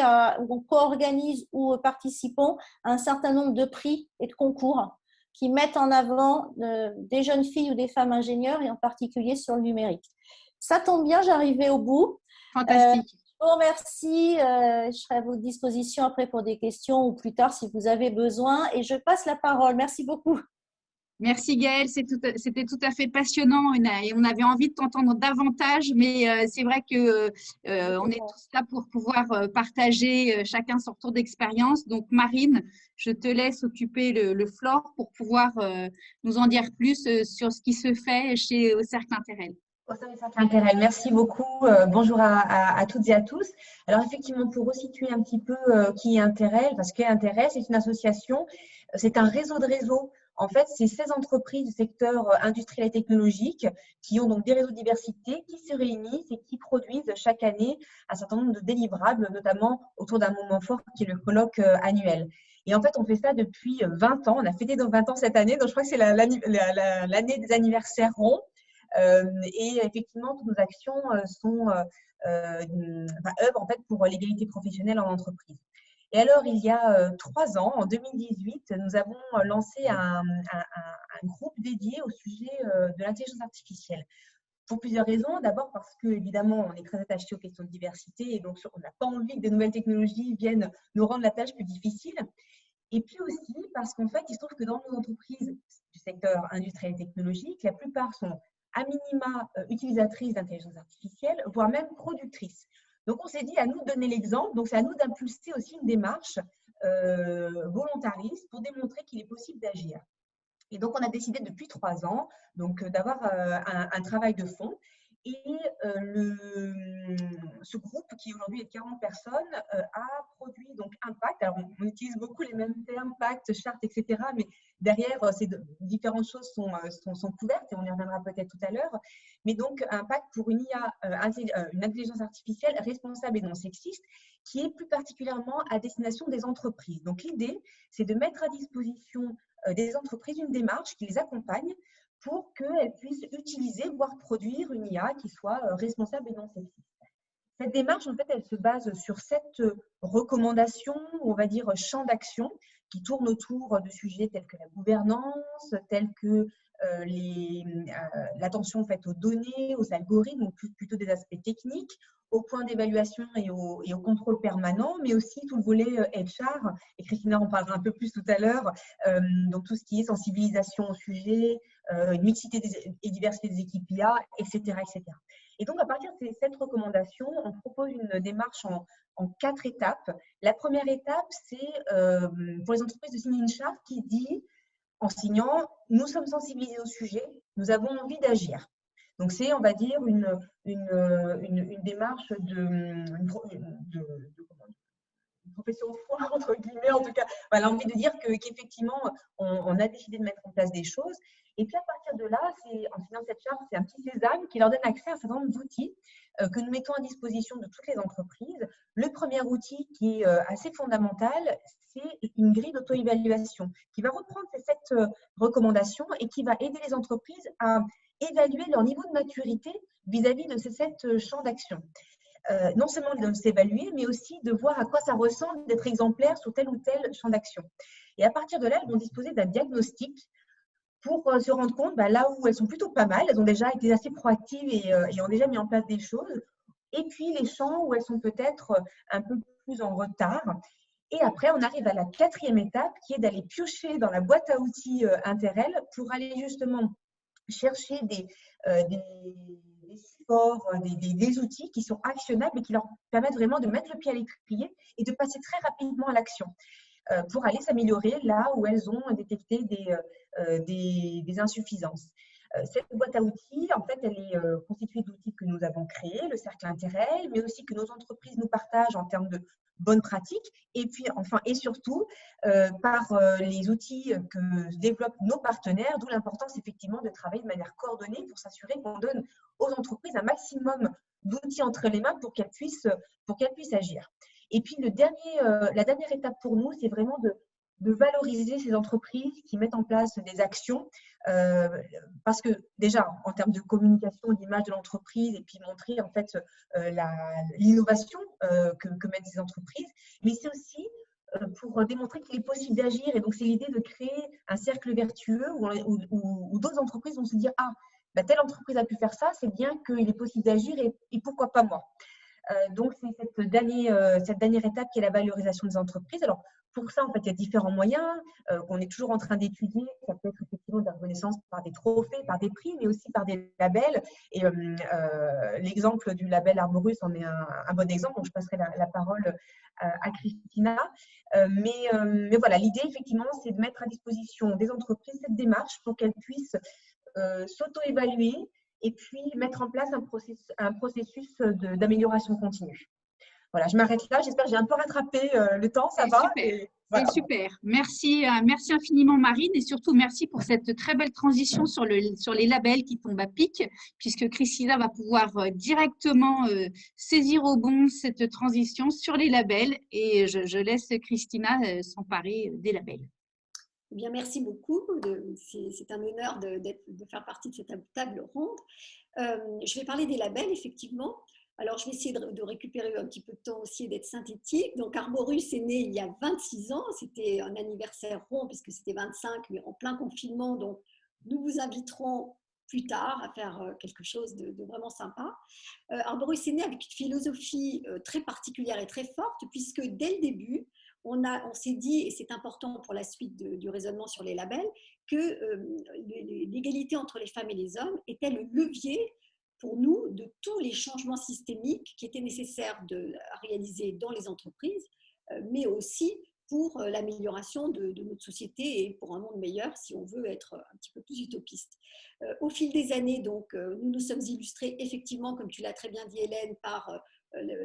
on co-organise ou participons à un certain nombre de prix et de concours qui mettent en avant des jeunes filles ou des femmes ingénieurs, et en particulier sur le numérique. Ça tombe bien, j'arrivais au bout. Fantastique. Je vous remercie. Je serai à votre disposition après pour des questions ou plus tard si vous avez besoin. Et je passe la parole. Merci beaucoup. Merci Gaëlle, c'était tout à fait passionnant et on avait envie de t'entendre davantage, mais c'est vrai que on est tous là pour pouvoir partager chacun son retour d'expérience. Donc Marine, je te laisse occuper le floor pour pouvoir nous en dire plus sur ce qui se fait au Cercle Interrel. Au sein du Cercle Interrel, merci beaucoup. Bonjour à toutes et à tous. Alors effectivement, pour resituer un petit peu qui est Interrel, parce que Interrel, c'est une association, c'est un réseau de réseaux. En fait, c'est 16 entreprises du secteur industriel et technologique qui ont donc des réseaux de diversité, qui se réunissent et qui produisent chaque année un certain nombre de délivrables, notamment autour d'un moment fort qui est le colloque annuel. Et en fait, on fait ça depuis 20 ans. On a fêté nos 20 ans cette année, donc je crois que c'est l'année des anniversaires ronds. Et effectivement, toutes nos actions œuvrent en fait pour l'égalité professionnelle en entreprise. Et alors, il y a 3 ans, en 2018, nous avons lancé un groupe dédié au sujet de l'intelligence artificielle. Pour plusieurs raisons. D'abord parce que, évidemment, on est très attaché aux questions de diversité et donc on n'a pas envie que des nouvelles technologies viennent nous rendre la tâche plus difficile. Et puis aussi parce qu'en fait, il se trouve que dans nos entreprises du secteur industriel et technologique, la plupart sont à minima utilisatrices d'intelligence artificielle, voire même productrices. Donc, on s'est dit à nous de donner l'exemple. Donc, c'est à nous d'impulser aussi une démarche volontariste pour démontrer qu'il est possible d'agir. Et donc, on a décidé depuis 3 ans d'avoir un travail de fond. Et ce groupe, qui aujourd'hui est de 40 personnes, a produit donc Impact. Alors, on utilise beaucoup les mêmes termes, Pacte, charte, etc. Mais derrière, différentes choses sont couvertes et on y reviendra peut-être tout à l'heure. Mais donc, Impact pour une IA, une intelligence artificielle responsable et non sexiste, qui est plus particulièrement à destination des entreprises. Donc, l'idée, c'est de mettre à disposition des entreprises une démarche qui les accompagne pour qu'elles puissent utiliser, voire produire une IA qui soit responsable et non sexiste. Cette démarche, en fait, elle se base sur 7 recommandations, on va dire champs d'action, qui tournent autour de sujets tels que la gouvernance, tels que l'attention faite aux données, aux algorithmes, ou plutôt des aspects techniques, au point d'évaluation et au contrôle permanent, mais aussi tout le volet HR, et Christina en parlera un peu plus tout à l'heure, donc tout ce qui est sensibilisation au sujet, mixité et diversité des équipes IA, etc., etc. Et donc, à partir de ces 7 recommandations, on propose une démarche en 4 étapes. La première étape, c'est pour les entreprises de signer une charte qui dit, en signant, nous sommes sensibilisés au sujet, nous avons envie d'agir. Donc, c'est, on va dire, une démarche une profession de foi, entre guillemets, en tout cas. Voilà, envie de dire qu'effectivement, on a décidé de mettre en place des choses. Et puis, à partir de là, en signant cette charte, c'est un petit sésame qui leur donne accès à un certain nombre d'outils que nous mettons à disposition de toutes les entreprises. Le premier outil qui est assez fondamental, c'est une grille d'auto-évaluation qui va reprendre ces 7 recommandations et qui va aider les entreprises à évaluer leur niveau de maturité vis-à-vis de ces 7 champs d'action. Non seulement de s'évaluer, mais aussi de voir à quoi ça ressemble d'être exemplaire sur tel ou tel champ d'action. Et à partir de là, elles vont disposer d'un diagnostic pour se rendre compte, là où elles sont plutôt pas mal, elles ont déjà été assez proactives et ont déjà mis en place des choses, et puis les champs où elles sont peut-être un peu plus en retard. Et après, on arrive à la 4e étape, qui est d'aller piocher dans la boîte à outils Interrel pour aller justement chercher des supports, des outils qui sont actionnables et qui leur permettent vraiment de mettre le pied à l'étrier et de passer très rapidement à l'action pour aller s'améliorer là où elles ont détecté des insuffisances. Cette boîte à outils, en fait, elle est constituée d'outils que nous avons créés, le cercle Interrel, mais aussi que nos entreprises nous partagent en termes de bonnes pratiques, et puis enfin et surtout par les outils que développent nos partenaires, d'où l'importance effectivement de travailler de manière coordonnée pour s'assurer qu'on donne aux entreprises un maximum d'outils entre les mains pour qu'elles puissent agir. Et puis la dernière étape pour nous, c'est vraiment de valoriser ces entreprises qui mettent en place des actions, parce que déjà, en termes de communication, d'image de l'entreprise, et puis montrer en fait l'innovation que mettent ces entreprises, mais c'est aussi pour démontrer qu'il est possible d'agir. Et donc, c'est l'idée de créer un cercle vertueux où d'autres entreprises vont se dire « Ah, telle entreprise a pu faire ça, c'est bien qu'il est possible d'agir et pourquoi pas moi ?» Donc, c'est cette dernière étape qui est la valorisation des entreprises. Alors, pour ça, en fait, il y a différents moyens qu'on est toujours en train d'étudier. Ça peut être effectivement de la reconnaissance par des trophées, par des prix, mais aussi par des labels. Et l'exemple du label Arborus en est un bon exemple. Donc, je passerai la parole à Christina. Mais voilà, l'idée, effectivement, c'est de mettre à disposition des entreprises cette démarche pour qu'elles puissent s'auto-évaluer et puis mettre en place un processus d'amélioration continue. Voilà, je m'arrête là. J'espère que j'ai un peu rattrapé le temps. Ça va? C'est super. Merci infiniment, Marine, et surtout merci pour cette très belle transition sur les labels qui tombent à pic, puisque Christina va pouvoir directement saisir au bon cette transition sur les labels, et je laisse Christina s'emparer des labels. Eh bien, merci beaucoup. C'est un honneur de faire partie de cette table ronde. Je vais parler des labels, effectivement. Alors, je vais essayer de récupérer un petit peu de temps aussi et d'être synthétique. Donc, Arborus est né il y a 26 ans. C'était un anniversaire rond puisque c'était 25, mais en plein confinement. Donc, nous vous inviterons plus tard à faire quelque chose de vraiment sympa. Arborus est né avec une philosophie très particulière et très forte puisque dès le début, on s'est dit, et c'est important pour la suite du raisonnement sur les labels, que l'égalité entre les femmes et les hommes était le levier pour nous de tous les changements systémiques qui étaient nécessaires à réaliser dans les entreprises, mais aussi pour l'amélioration de notre société et pour un monde meilleur si on veut être un petit peu plus utopiste. Au fil des années, donc, nous nous sommes illustrés effectivement, comme tu l'as très bien dit Hélène, par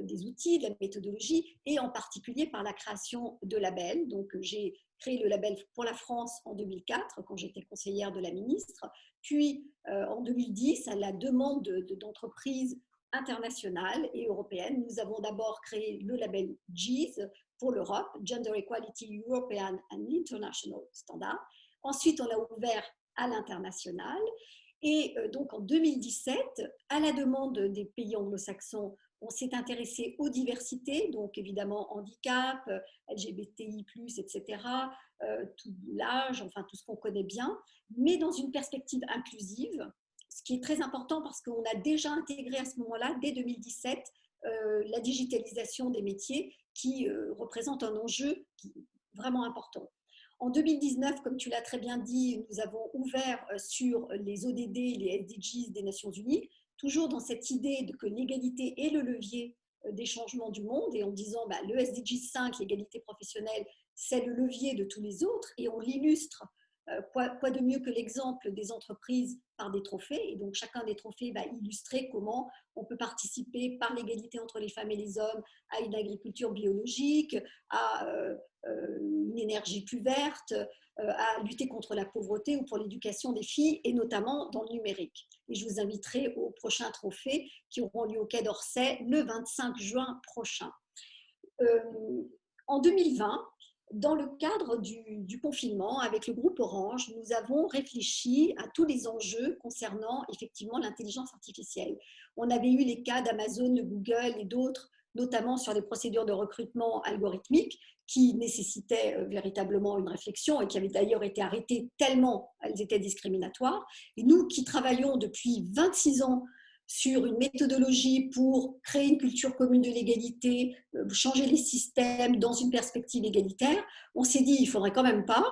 des outils, de la méthodologie et en particulier par la création de labels. Donc, j'ai créé le label pour la France en 2004 quand j'étais conseillère de la ministre. Puis, en 2010, à la demande d'entreprises internationales et européennes, nous avons d'abord créé le label GEES pour l'Europe, Gender Equality European and International Standard. Ensuite, on l'a ouvert à l'international. Et donc, en 2017, à la demande des pays anglo-saxons, on s'est intéressé aux diversités, donc évidemment handicap, LGBTI+, etc., tout l'âge, enfin tout ce qu'on connaît bien, mais dans une perspective inclusive, ce qui est très important parce qu'on a déjà intégré à ce moment-là, dès 2017, la digitalisation des métiers qui représente un enjeu vraiment important. En 2019, comme tu l'as très bien dit, nous avons ouvert sur les ODD, les SDGs des Nations Unies, toujours dans cette idée que l'égalité est le levier des changements du monde et en disant le SDG 5, l'égalité professionnelle, c'est le levier de tous les autres et on l'illustre. Quoi de mieux que l'exemple des entreprises par des trophées, et donc chacun des trophées va illustrer comment on peut participer par l'égalité entre les femmes et les hommes à une agriculture biologique, à une énergie plus verte, à lutter contre la pauvreté ou pour l'éducation des filles, et notamment dans le numérique. Et je vous inviterai aux prochains trophées qui auront lieu au Quai d'Orsay le 25 juin prochain. En 2020, dans le cadre du confinement, avec le groupe Orange, nous avons réfléchi à tous les enjeux concernant effectivement l'intelligence artificielle. On avait eu les cas d'Amazon, de Google et d'autres, notamment sur les procédures de recrutement algorithmique, qui nécessitaient véritablement une réflexion et qui avaient d'ailleurs été arrêtées tellement elles étaient discriminatoires. Et nous qui travaillons depuis 26 ans sur une méthodologie pour créer une culture commune de l'égalité, changer les systèmes dans une perspective égalitaire, on s'est dit il ne faudrait quand même pas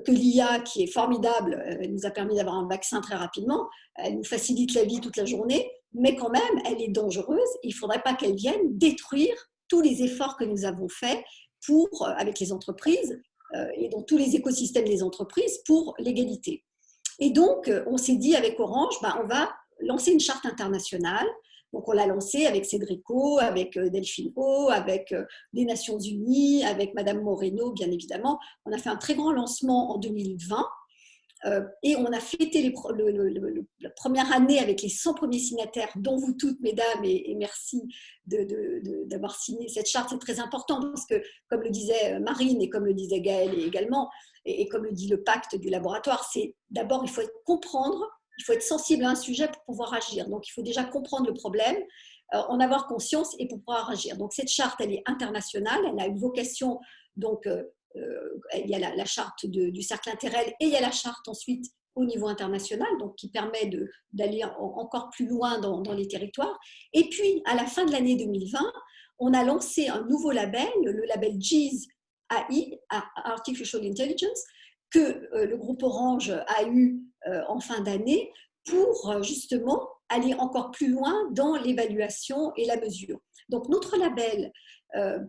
que l'IA, qui est formidable, elle nous a permis d'avoir un vaccin très rapidement, elle nous facilite la vie toute la journée, mais quand même, elle est dangereuse. Il ne faudrait pas qu'elle vienne détruire tous les efforts que nous avons faits avec les entreprises et dans tous les écosystèmes des entreprises pour l'égalité. Et donc, on s'est dit avec Orange, on va lancer une charte internationale. Donc, on l'a lancée avec Cédrico, avec Delphine O, avec les Nations Unies, avec Madame Moreno, bien évidemment. On a fait un très grand lancement en 2020 et on a fêté la première année avec les 100 premiers signataires, dont vous toutes, mesdames, et merci d'avoir signé cette charte. C'est très important parce que, comme le disait Marine et comme le disait Gaëlle également, et comme le dit le pacte du laboratoire, c'est d'abord, il faut comprendre. Il faut être sensible à un sujet pour pouvoir agir. Donc, il faut déjà comprendre le problème, en avoir conscience et pour pouvoir agir. Donc, cette charte, elle est internationale. Elle a une vocation, donc, il y a la charte du cercle Interreg et il y a la charte ensuite au niveau international, donc qui permet d'aller encore plus loin dans les territoires. Et puis, à la fin de l'année 2020, on a lancé un nouveau label, le label GEES AI, Artificial Intelligence, que le groupe Orange a eu en fin d'année pour justement aller encore plus loin dans l'évaluation et la mesure. Donc notre label,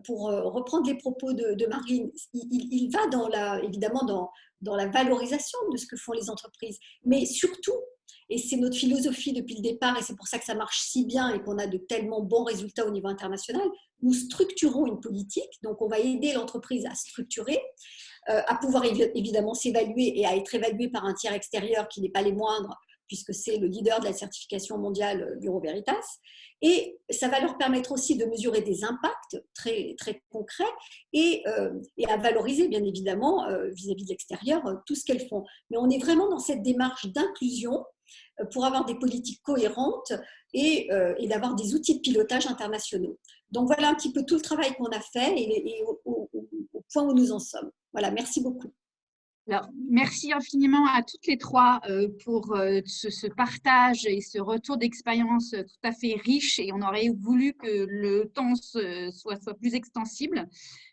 pour reprendre les propos de Marine, il va évidemment dans la valorisation de ce que font les entreprises, mais surtout, et c'est notre philosophie depuis le départ, et c'est pour ça que ça marche si bien et qu'on a de tellement bons résultats au niveau international, nous structurons une politique, donc on va aider l'entreprise à structurer, à pouvoir évidemment s'évaluer et à être évalué par un tiers extérieur qui n'est pas les moindres, puisque c'est le leader de la certification mondiale Bureau Veritas. Et ça va leur permettre aussi de mesurer des impacts très, très concrets et à valoriser, bien évidemment, vis-à-vis de l'extérieur, tout ce qu'elles font. Mais on est vraiment dans cette démarche d'inclusion pour avoir des politiques cohérentes et d'avoir des outils de pilotage internationaux. Donc voilà un petit peu tout le travail qu'on a fait et au point où nous en sommes. Voilà, merci beaucoup. Alors, merci infiniment à toutes les trois pour ce partage et ce retour d'expérience tout à fait riche, et on aurait voulu que le temps soit plus extensible.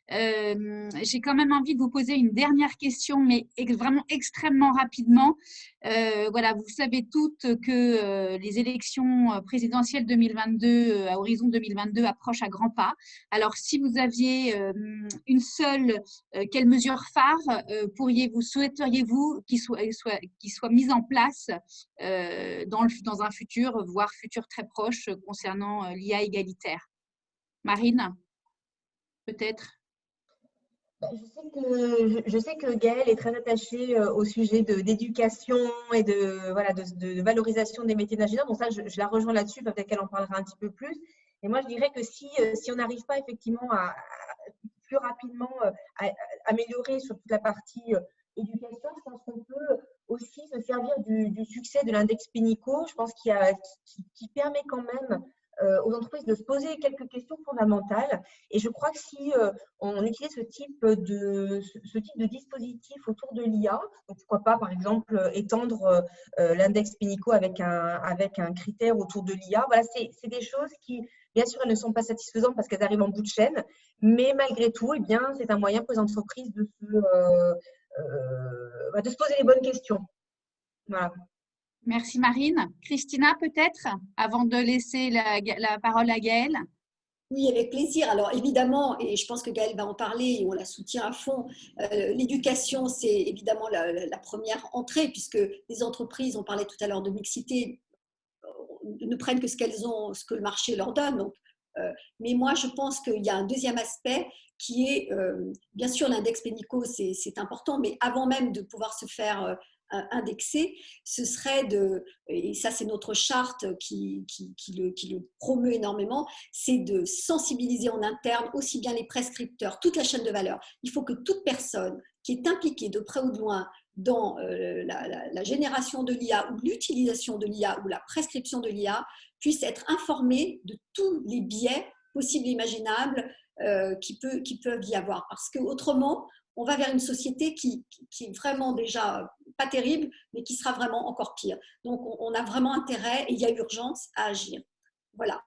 J'ai quand même envie de vous poser une dernière question, mais vraiment extrêmement rapidement. Voilà, vous savez toutes que les élections présidentielles 2022, à horizon 2022, approchent à grands pas. Alors, si vous aviez une seule, quelle mesure phare souhaiteriez-vous qu'il soit mise en place dans un futur, voire futur très proche, concernant l'IA égalitaire? Marine, peut-être? Je sais que Gaëlle est très attachée au sujet d'éducation et de valorisation des métiers d'ingénieur. Donc ça, je la rejoins là-dessus, peut-être qu'elle en parlera un petit peu plus. Et moi, je dirais que si on n'arrive pas effectivement à plus rapidement à améliorer sur toute la partie éducation, je pense qu'on peut aussi se servir du succès de l'index Pénicaud. Je pense qui permet quand même aux entreprises de se poser quelques questions fondamentales. Et je crois que si on utilise ce type de dispositif autour de l'IA, donc pourquoi pas par exemple étendre l'index Pénicaud avec un critère autour de l'IA, voilà, c'est des choses qui, bien sûr, elles ne sont pas satisfaisantes parce qu'elles arrivent en bout de chaîne, mais malgré tout, eh bien, c'est un moyen pour les entreprises de se poser les bonnes questions. Voilà. Merci Marine. Christina, peut-être, avant de laisser la parole à Gaëlle? Oui, avec plaisir. Alors évidemment, et je pense que Gaëlle va en parler et on la soutient à fond, l'éducation, c'est évidemment la première entrée, puisque les entreprises, on parlait tout à l'heure de mixité, ne prennent que ce qu'elles ont, ce que le marché leur donne. Donc, mais moi, je pense qu'il y a un deuxième aspect qui est, bien sûr, l'index Pénicaud, c'est important, mais avant même de pouvoir se faire indexer, ce serait et ça c'est notre charte qui le promeut énormément, c'est de sensibiliser en interne aussi bien les prescripteurs, toute la chaîne de valeur. Il faut que toute personne qui est impliquée de près ou de loin dans la génération de l'IA ou l'utilisation de l'IA ou la prescription de l'IA puisse être informée de tous les biais possibles et imaginables qui peuvent y avoir. Parce qu'autrement, on va vers une société qui est vraiment déjà pas terrible, mais qui sera vraiment encore pire. Donc, on a vraiment intérêt et il y a urgence à agir. Voilà.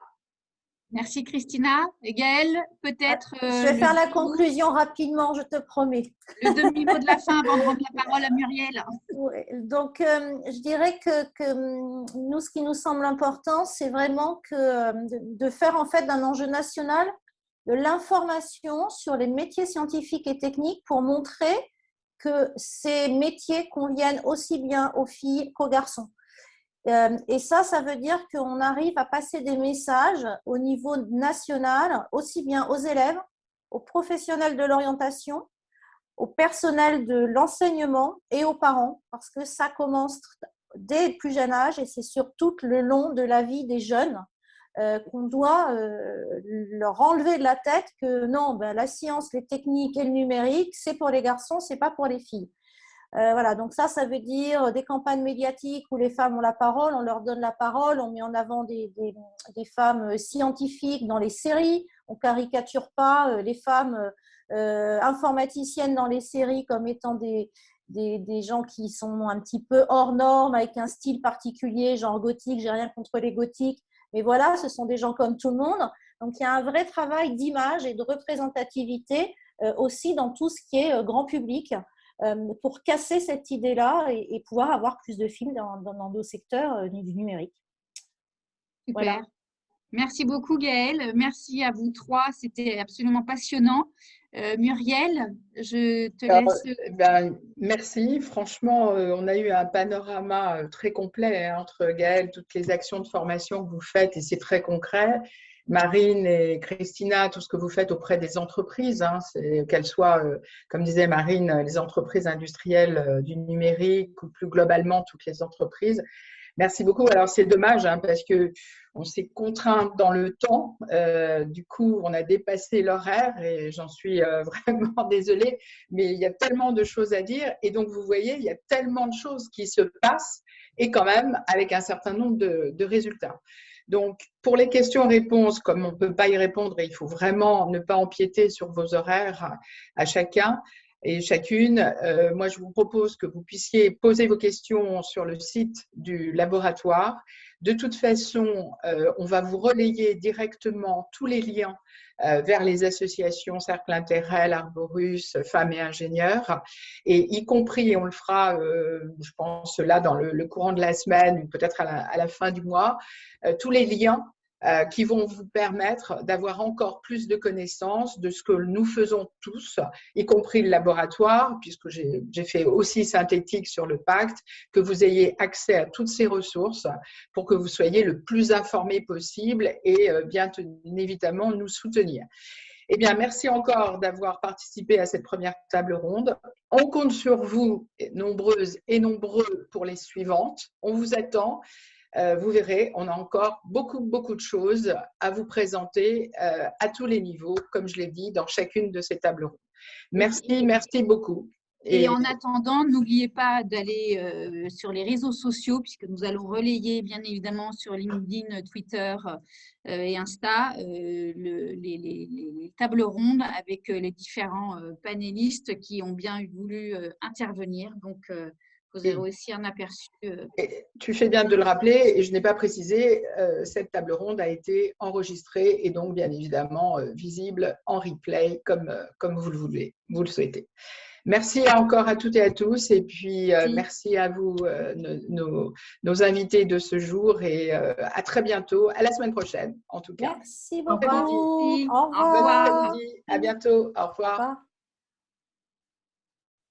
Merci Christina. Et Gaëlle, peut-être… je vais faire la conclusion rapidement, je te promets. Le demi-mot de la fin avant de rendre la parole à Muriel. Ouais, donc, je dirais que nous, ce qui nous semble important, c'est vraiment de faire en fait d'un enjeu national de l'information sur les métiers scientifiques et techniques pour montrer que ces métiers conviennent aussi bien aux filles qu'aux garçons. Et ça veut dire qu'on arrive à passer des messages au niveau national, aussi bien aux élèves, aux professionnels de l'orientation, au personnel de l'enseignement et aux parents, parce que ça commence dès le plus jeune âge et c'est surtout le long de la vie des jeunes qu'on doit leur enlever de la tête que non, la science, les techniques et le numérique, c'est pour les garçons, c'est pas pour les filles. Voilà, donc ça veut dire des campagnes médiatiques où les femmes ont la parole, on leur donne la parole, on met en avant des femmes scientifiques dans les séries, on ne caricature pas les femmes informaticiennes dans les séries comme étant des gens qui sont un petit peu hors normes, avec un style particulier, genre gothique, j'ai rien contre les gothiques, mais voilà, ce sont des gens comme tout le monde. Donc, il y a un vrai travail d'image et de représentativité aussi dans tout ce qui est grand public pour casser cette idée-là et pouvoir avoir plus de films dans nos secteurs du numérique. Super. Voilà. Merci beaucoup Gaëlle. Merci à vous trois. C'était absolument passionnant. Muriel, je te laisse. Merci. Franchement, on a eu un panorama très complet entre Gaëlle, toutes les actions de formation que vous faites et c'est très concret. Marine et Christina, tout ce que vous faites auprès des entreprises, qu'elles soient, comme disait Marine, les entreprises industrielles du numérique ou plus globalement toutes les entreprises. Merci beaucoup. Alors, c'est dommage parce qu'on s'est contraint dans le temps. Du coup, on a dépassé l'horaire et j'en suis vraiment désolée. Mais il y a tellement de choses à dire. Et donc, vous voyez, il y a tellement de choses qui se passent et quand même avec un certain nombre de résultats. Donc, pour les questions-réponses, comme on ne peut pas y répondre, et il faut vraiment ne pas empiéter sur vos horaires à chacun et chacune, moi, je vous propose que vous puissiez poser vos questions sur le site du laboratoire. De toute façon, on va vous relayer directement tous les liens vers les associations Cercle Intérêt, l'Arborus, Femmes et Ingénieurs, et y compris, on le fera, je pense, là, dans le courant de la semaine, ou peut-être à la fin du mois, tous les liens qui vont vous permettre d'avoir encore plus de connaissances de ce que nous faisons tous, y compris le laboratoire, puisque j'ai fait aussi synthétique sur le pacte, que vous ayez accès à toutes ces ressources pour que vous soyez le plus informés possible et bien évidemment nous soutenir. Eh bien, merci encore d'avoir participé à cette première table ronde. On compte sur vous, nombreuses et nombreux, pour les suivantes. On vous attend. Vous verrez, on a encore beaucoup de choses à vous présenter à tous les niveaux, comme je l'ai dit, dans chacune de ces tables rondes. Merci beaucoup. Et en attendant, n'oubliez pas d'aller sur les réseaux sociaux, puisque nous allons relayer bien évidemment sur LinkedIn, Twitter et Insta les tables rondes avec les différents panélistes qui ont bien voulu intervenir. Donc, vous aurez aussi un aperçu. Tu fais bien de le rappeler, et je n'ai pas précisé, cette table ronde a été enregistrée et donc bien évidemment visible en replay comme vous le souhaitez. Merci encore à toutes et à tous, et puis merci à vous, nos invités de ce jour, et à très bientôt, à la semaine prochaine en tout cas. Merci beaucoup. Au Au revoir. À bientôt, au revoir.